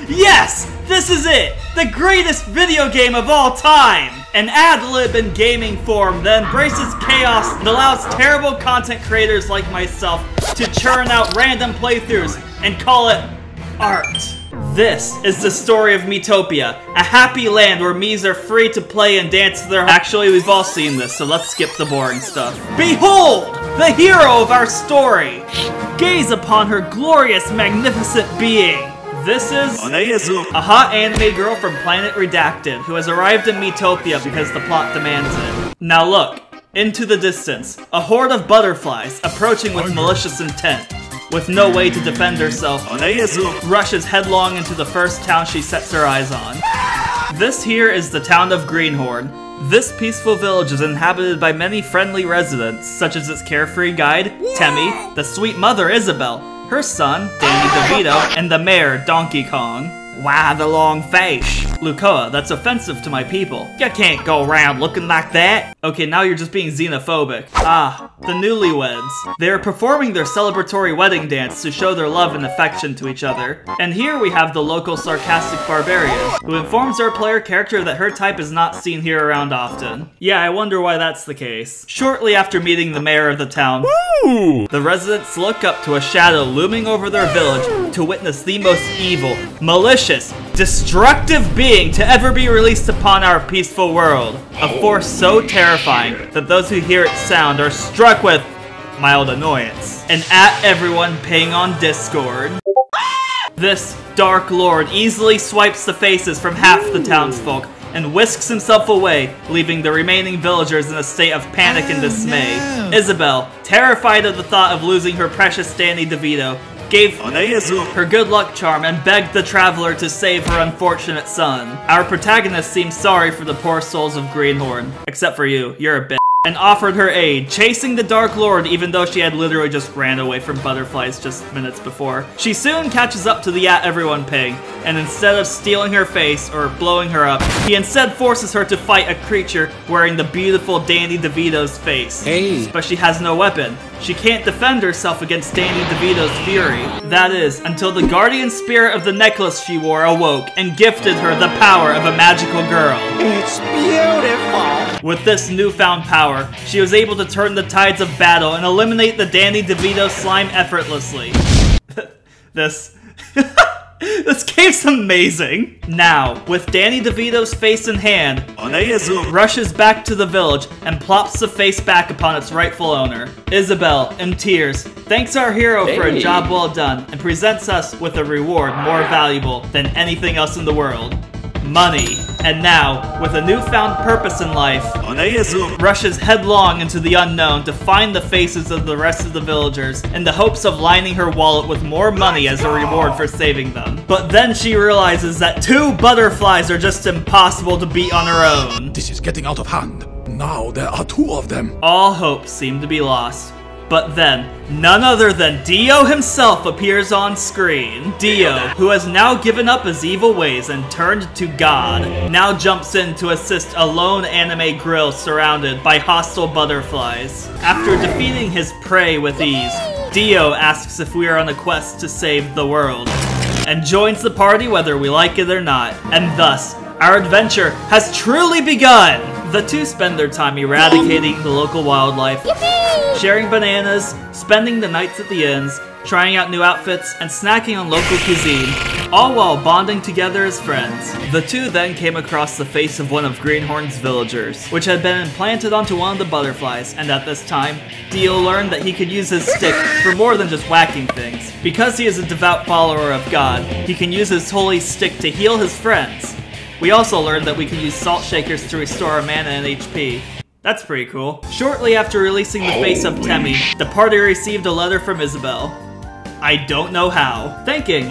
Yes! This is it! The greatest video game of all time! An ad-lib in gaming form that embraces chaos and allows terrible content creators like myself to churn out random playthroughs and call it art. This is the story of Miitopia, a happy land where Miis are free to play and dance to their— Actually, we've all seen this, so let's skip the boring stuff. Behold! The hero of our story! Gaze upon her glorious, magnificent being! This is a hot anime girl from Planet Redacted who has arrived in Miitopia because the plot demands it. Now look, into the distance, a horde of butterflies approaching with malicious intent. With no way to defend herself, rushes headlong into the first town she sets her eyes on. This here is the town of Greenhorne. This peaceful village is inhabited by many friendly residents, such as its carefree guide, Temmie, the sweet mother Isabelle, her son, Danny DeVito, and the mayor, Donkey Kong. Why the long face? Lucoa, that's offensive to my people. You can't go around looking like that. Okay, now you're just being xenophobic. Ah, the newlyweds. They are performing their celebratory wedding dance to show their love and affection to each other. And here we have the local sarcastic barbarian, who informs our player character that her type is not seen here around often. Yeah, I wonder why that's the case. Shortly after meeting the mayor of the town, the residents look up to a shadow looming over their village to witness the most evil, malicious, destructive being to ever be released upon our peaceful world. A force so terrifying that those who hear its sound are struck with mild annoyance. And at everyone ping on Discord. This Dark Lord easily swipes the faces from half the townsfolk and whisks himself away, leaving the remaining villagers in a state of panic and dismay. No. Isabelle, terrified of the thought of losing her precious Danny DeVito, gave her good luck charm and begged the traveler to save her unfortunate son. Our protagonist seems sorry for the poor souls of Greenhorne, except for you, you're a bitch, and offered her aid, chasing the Dark Lord even though she had literally just ran away from butterflies just minutes before. She soon catches up to the at everyone ping, and instead of stealing her face or blowing her up, he instead forces her to fight a creature wearing the beautiful Danny DeVito's face. Hey. But she has no weapon. She can't defend herself against Danny DeVito's fury. That is, until the guardian spirit of the necklace she wore awoke and gifted her the power of a magical girl. It's beautiful! With this newfound power, she was able to turn the tides of battle and eliminate the Danny DeVito slime effortlessly. This game's amazing! Now, with Danny DeVito's face in hand, rushes back to the village and plops the face back upon its rightful owner. Isabelle, in tears, thanks our hero for a job well done and presents us with a reward more valuable than anything else in the world. Money. And now, with a newfound purpose in life, rushes headlong into the unknown to find the faces of the rest of the villagers in the hopes of lining her wallet with more money as a reward for saving them. But then she realizes that 2 butterflies are just impossible to beat on her own. This is getting out of hand. Now there are 2 of them. All hope seemed to be lost. But then, none other than Dio himself appears on screen. Dio, who has now given up his evil ways and turned to God, now jumps in to assist a lone anime grill surrounded by hostile butterflies. After defeating his prey with ease, Dio asks if we are on a quest to save the world, and joins the party whether we like it or not. And thus, our adventure has truly begun! The 2 spend their time eradicating the local wildlife, sharing bananas, spending the nights at the inns, trying out new outfits, and snacking on local cuisine, all while bonding together as friends. The 2 then came across the face of one of Greenhorne's villagers, which had been implanted onto one of the butterflies, and at this time, Dio learned that he could use his stick for more than just whacking things. Because he is a devout follower of God, he can use his holy stick to heal his friends. We also learned that we can use salt shakers to restore our mana and HP. That's pretty cool. Shortly after releasing the face of Temmie, the party received a letter from Isabelle. I don't know how. Thanking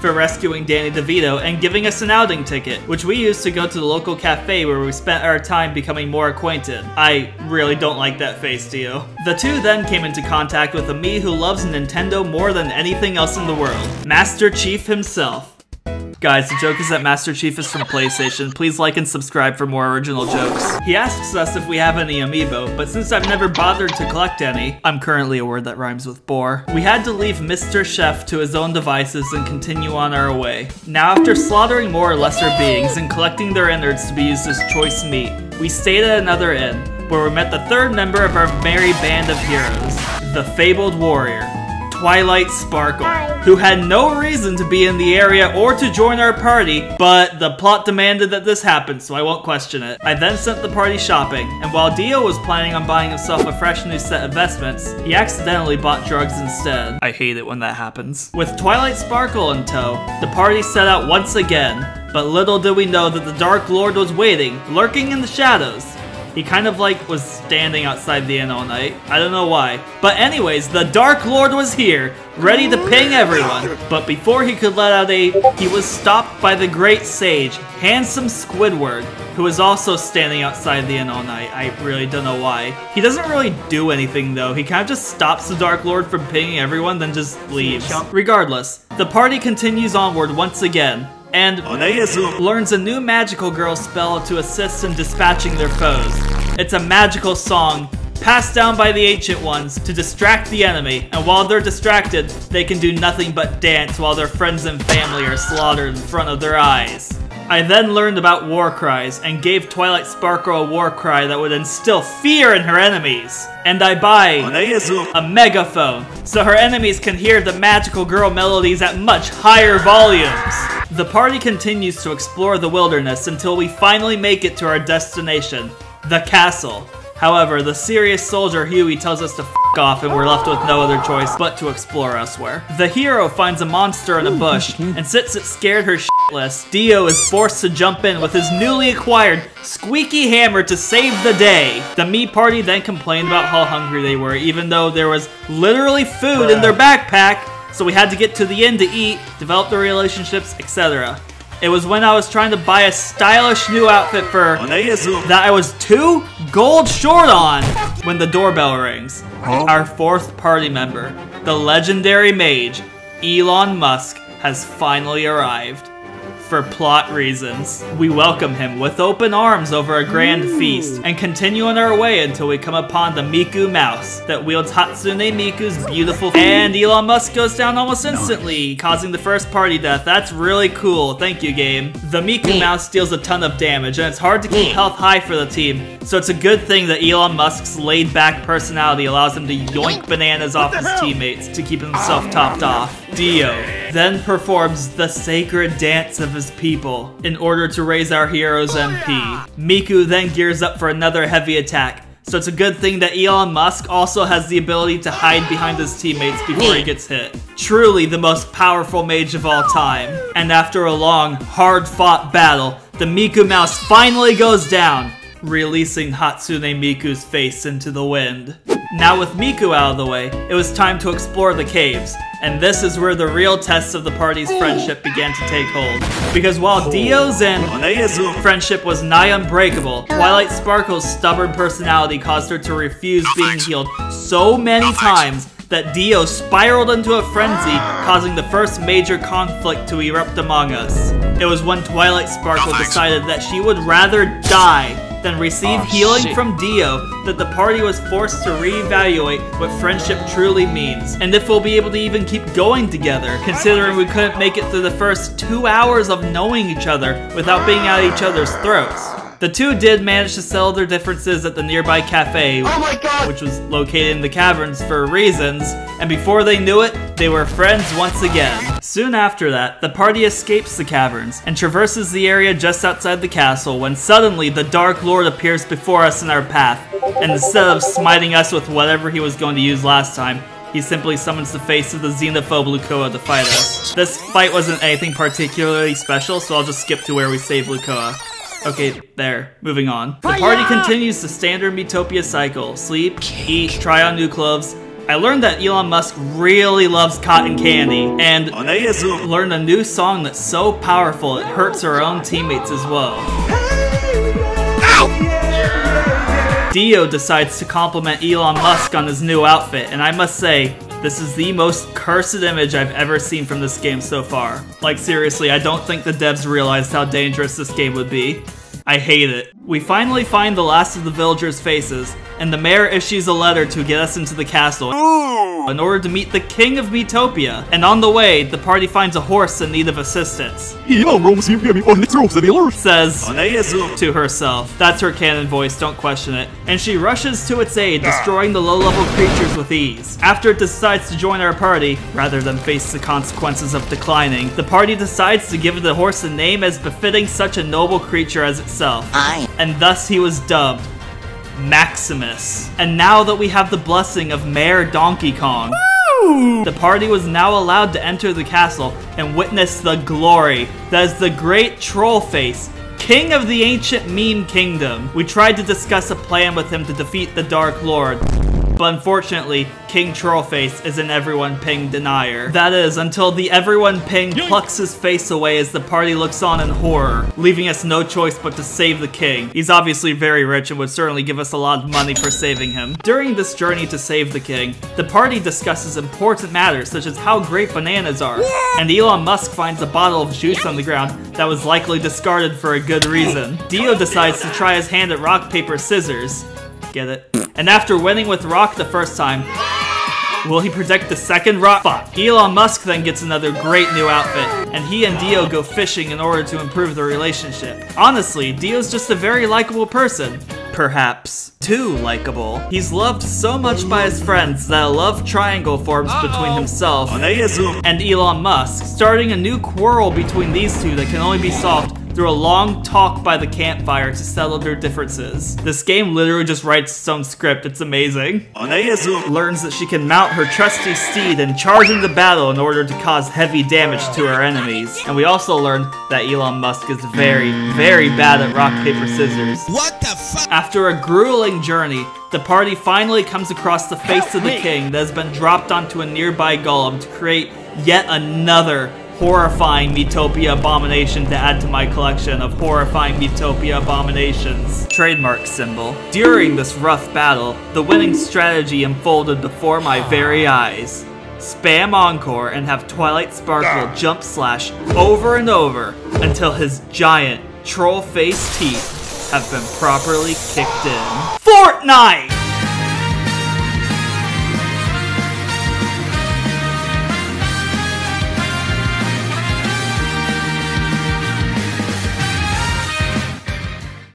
for rescuing Danny DeVito and giving us an outing ticket, which we used to go to the local cafe where we spent our time becoming more acquainted. I really don't like that face, Dio. The 2 then came into contact with a Mii who loves Nintendo more than anything else in the world, Master Chief himself. Guys, the joke is that Master Chief is from PlayStation. Please like and subscribe for more original jokes. He asks us if we have any amiibo, but since I've never bothered to collect any, I'm currently a word that rhymes with bore, we had to leave Mr. Chef to his own devices and continue on our way. Now after slaughtering more or lesser beings and collecting their innards to be used as choice meat, we stayed at another inn, where we met the third member of our merry band of heroes, the fabled warrior, Twilight Sparkle, who had no reason to be in the area or to join our party, but the plot demanded that this happen, so I won't question it. I then sent the party shopping, and while Dio was planning on buying himself a fresh new set of vestments, he accidentally bought drugs instead. I hate it when that happens. With Twilight Sparkle in tow, the party set out once again, but little did we know that the Dark Lord was waiting, lurking in the shadows. He kind of like was standing outside the inn all night. I don't know why. But anyways, the Dark Lord was here, ready to ping everyone. But before he could let out a, he was stopped by the great sage, Handsome Squidward, who was also standing outside the inn all night. I really don't know why. He doesn't really do anything though. He kind of just stops the Dark Lord from pinging everyone, then just leaves. Regardless, the party continues onward once again, and learns a new magical girl spell to assist in dispatching their foes. It's a magical song passed down by the ancient ones to distract the enemy, and while they're distracted, they can do nothing but dance while their friends and family are slaughtered in front of their eyes. I then learned about war cries and gave Twilight Sparkle a war cry that would instill fear in her enemies. And I buy a megaphone so her enemies can hear the magical girl melodies at much higher volumes. The party continues to explore the wilderness until we finally make it to our destination, the castle. However, the serious soldier Huey tells us to f*** off and we're left with no other choice but to explore elsewhere. The hero finds a monster in a bush, and since it scared her shitless, Dio is forced to jump in with his newly acquired squeaky hammer to save the day. The Mii party then complained about how hungry they were, even though there was literally food in their backpack, so we had to get to the inn to eat, develop the relationships, etc. It was when I was trying to buy a stylish new outfit for that I was 2 gold short on when the doorbell rings. Our fourth party member, the legendary mage, Elon Musk, has finally arrived. For plot reasons, we welcome him with open arms over a grand feast and continue on our way until we come upon the Miku mouse that wields Hatsune Miku's beautiful and Elon Musk goes down almost instantly, causing the first party death. That's really cool. Thank you, game. The Miku mouse deals a ton of damage and it's hard to keep health high for the team, so it's a good thing that Elon Musk's laid-back personality allows him to yoink bananas off his teammates to keep himself topped off. Dio then performs the sacred dance of his people in order to raise our hero's MP. Miku then gears up for another heavy attack, so it's a good thing that Elon Musk also has the ability to hide behind his teammates before he gets hit. Truly the most powerful mage of all time. And after a long, hard-fought battle, the Miku mouse finally goes down, releasing Hatsune Miku's face into the wind. Now with Miku out of the way, it was time to explore the caves, and this is where the real test of the party's friendship began to take hold. Because while Dio's and friendship was nigh unbreakable, Twilight Sparkle's stubborn personality caused her to refuse being healed so many times that Dio spiraled into a frenzy, causing the first major conflict to erupt among us. It was when Twilight Sparkle decided that she would rather die than receive healing from Dio that the party was forced to reevaluate what friendship truly means, and if we'll be able to even keep going together, considering we couldn't make it through the first 2 hours of knowing each other without being at each other's throats. The two did manage to settle their differences at the nearby cafe, which was located in the caverns for reasons, and before they knew it, they were friends once again. Soon after that, the party escapes the caverns and traverses the area just outside the castle when suddenly the Dark Lord appears before us in our path, and instead of smiting us with whatever he was going to use last time, he simply summons the face of the xenophobe Lucoa to fight us. This fight wasn't anything particularly special, so I'll just skip to where we save Lucoa. Okay, there. Moving on. The party continues the standard Miitopia cycle. Sleep, eat, try on new clothes. I learned that Elon Musk really loves cotton candy, and learned a new song that's so powerful it hurts our own teammates as well. Dio decides to compliment Elon Musk on his new outfit, and I must say, This is the most cursed image I've ever seen from this game so far. Like seriously, I don't think the devs realized how dangerous this game would be. I hate it. We finally find the last of the villagers' faces, and the mayor issues a letter to get us into the castle in order to meet the king of Miitopia. And on the way, the party finds a horse in need of assistance. Says to herself. That's her canon voice, don't question it. And she rushes to its aid, destroying the low-level creatures with ease. After it decides to join our party, rather than face the consequences of declining, the party decides to give the horse a name as befitting such a noble creature as itself. And thus he was dubbed Maximus. And now that we have the blessing of Mayor Donkey Kong, the party was now allowed to enter the castle and witness the glory that is the great troll face, king of the ancient meme kingdom. We tried to discuss a plan with him to defeat the Dark Lord, but unfortunately, King Trollface is an everyone ping denier. That is, until the everyone ping plucks his face away as the party looks on in horror, leaving us no choice but to save the king. He's obviously very rich and would certainly give us a lot of money for saving him. During this journey to save the king, the party discusses important matters such as how great bananas are, and Elon Musk finds a bottle of juice on the ground that was likely discarded for a good reason. Dio decides to try his hand at rock, paper, scissors. Get it? And after winning with rock the first time, will he predict the second rock? Fuck. Elon Musk then gets another great new outfit, and he and Dio go fishing in order to improve their relationship. Honestly, Dio's just a very likable person. Perhaps too likable. He's loved so much by his friends that a love triangle forms between himself and Elon Musk, starting a new quarrel between these two that can only be solved through a long talk by the campfire to settle their differences. This game literally just writes its own script, it's amazing. Learns that she can mount her trusty steed and charge into battle in order to cause heavy damage to her enemies. And we also learned that Elon Musk is very, very bad at rock, paper, scissors. What the fuck? After a grueling journey, the party finally comes across the face of the king that has been dropped onto a nearby golem to create yet another horrifying Miitopia abomination to add to my collection of horrifying Miitopia abominations. Trademark symbol. During this rough battle, the winning strategy unfolded before my very eyes. Spam Encore and have Twilight Sparkle jump slash over and over until his giant troll face teeth have been properly kicked in. Fortnite!